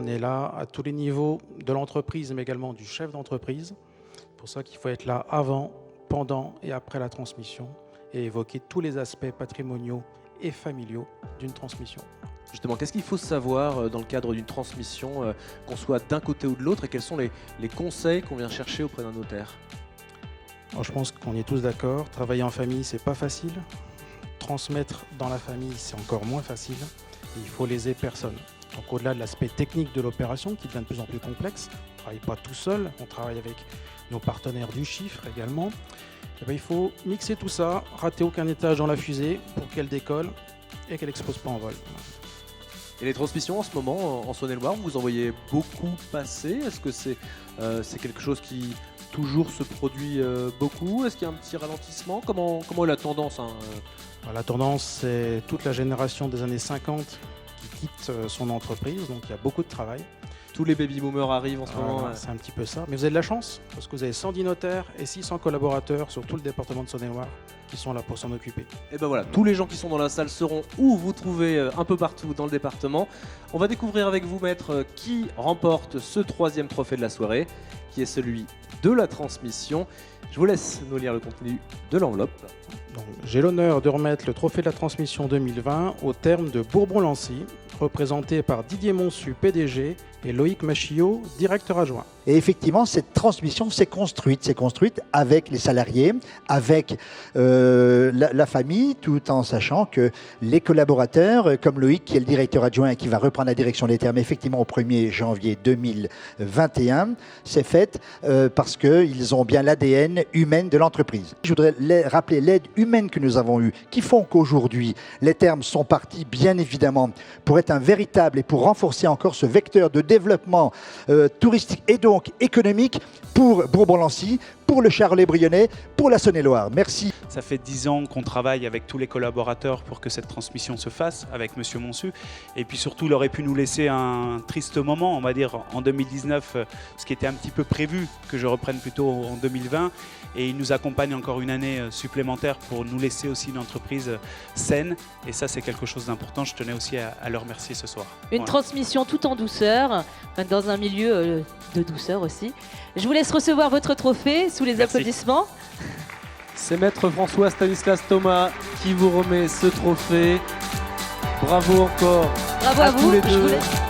est là à tous les niveaux de l'entreprise, mais également du chef d'entreprise. C'est pour ça qu'il faut être là avant, pendant et après la transmission et évoquer tous les aspects patrimoniaux et familiaux d'une transmission. Justement, qu'est-ce qu'il faut savoir dans le cadre d'une transmission, qu'on soit d'un côté ou de l'autre, et quels sont les conseils qu'on vient chercher auprès d'un notaire? Alors, je pense qu'on est tous d'accord, travailler en famille, c'est pas facile. Transmettre dans la famille, c'est encore moins facile. Et il faut léser personne. Donc au-delà de l'aspect technique de l'opération, qui devient de plus en plus complexe, on ne travaille pas tout seul, on travaille avec nos partenaires du chiffre également. Et bien, il faut mixer tout ça, rater aucun étage dans la fusée pour qu'elle décolle et qu'elle n'explose pas en vol. Et les transmissions en ce moment, en Saône-et-Loire, vous en voyez beaucoup passer? Est-ce que c'est quelque chose qui toujours se produit beaucoup? Est-ce qu'il y a un petit ralentissement? Comment est la tendance, hein? La tendance, c'est toute la génération des années 50 qui quitte son entreprise, donc il y a beaucoup de travail. Tous les baby-boomers arrivent en ce moment. C'est un petit peu ça. Mais vous avez de la chance, parce que vous avez 110 notaires et 600 collaborateurs sur tout le département de Saône-et-Loire qui sont là pour s'en occuper. Et ben voilà, tous les gens qui sont dans la salle seront où vous trouvez un peu partout dans le département. On va découvrir avec vous, maître, qui remporte ce 3e trophée de la soirée, qui est celui de la transmission. Je vous laisse nous lire le contenu de l'enveloppe. J'ai l'honneur de remettre le trophée de la transmission 2020 au terme de Bourbon-Lancy, représenté par Didier Monsu, PDG, et Loïc Machillot, directeur adjoint. Et effectivement, cette transmission s'est construite avec les salariés, avec la famille, tout en sachant que les collaborateurs, comme Loïc, qui est le directeur adjoint et qui va reprendre la direction des termes, effectivement, au 1er janvier 2021, c'est fait parce qu'ils ont bien l'ADN humaine de l'entreprise. Je voudrais rappeler l'aide humaine que nous avons eue, qui font qu'aujourd'hui, les termes sont partis, bien évidemment, pour être un véritable et pour renforcer encore ce vecteur de développement touristique et donc économique pour Bourbon-Lancy, pour le Charolais-Brionnais, pour la Saône-et-Loire. Merci. Ça fait 10 ans qu'on travaille avec tous les collaborateurs pour que cette transmission se fasse avec Monsieur Monsu. Et puis surtout, il aurait pu nous laisser un triste moment, on va dire, en 2019, ce qui était un petit peu prévu que je reprenne plutôt en 2020. Et il nous accompagne encore une année supplémentaire pour nous laisser aussi une entreprise saine. Et ça, c'est quelque chose d'important. Je tenais aussi à le remercier ce soir. Une transmission tout en douceur, dans un milieu de douceur aussi. Je vous laisse recevoir votre trophée sous les applaudissements. C'est maître François Stanislas Thomas qui vous remet ce trophée. Bravo encore Bravo à vous. tous les deux. Je vous laisse.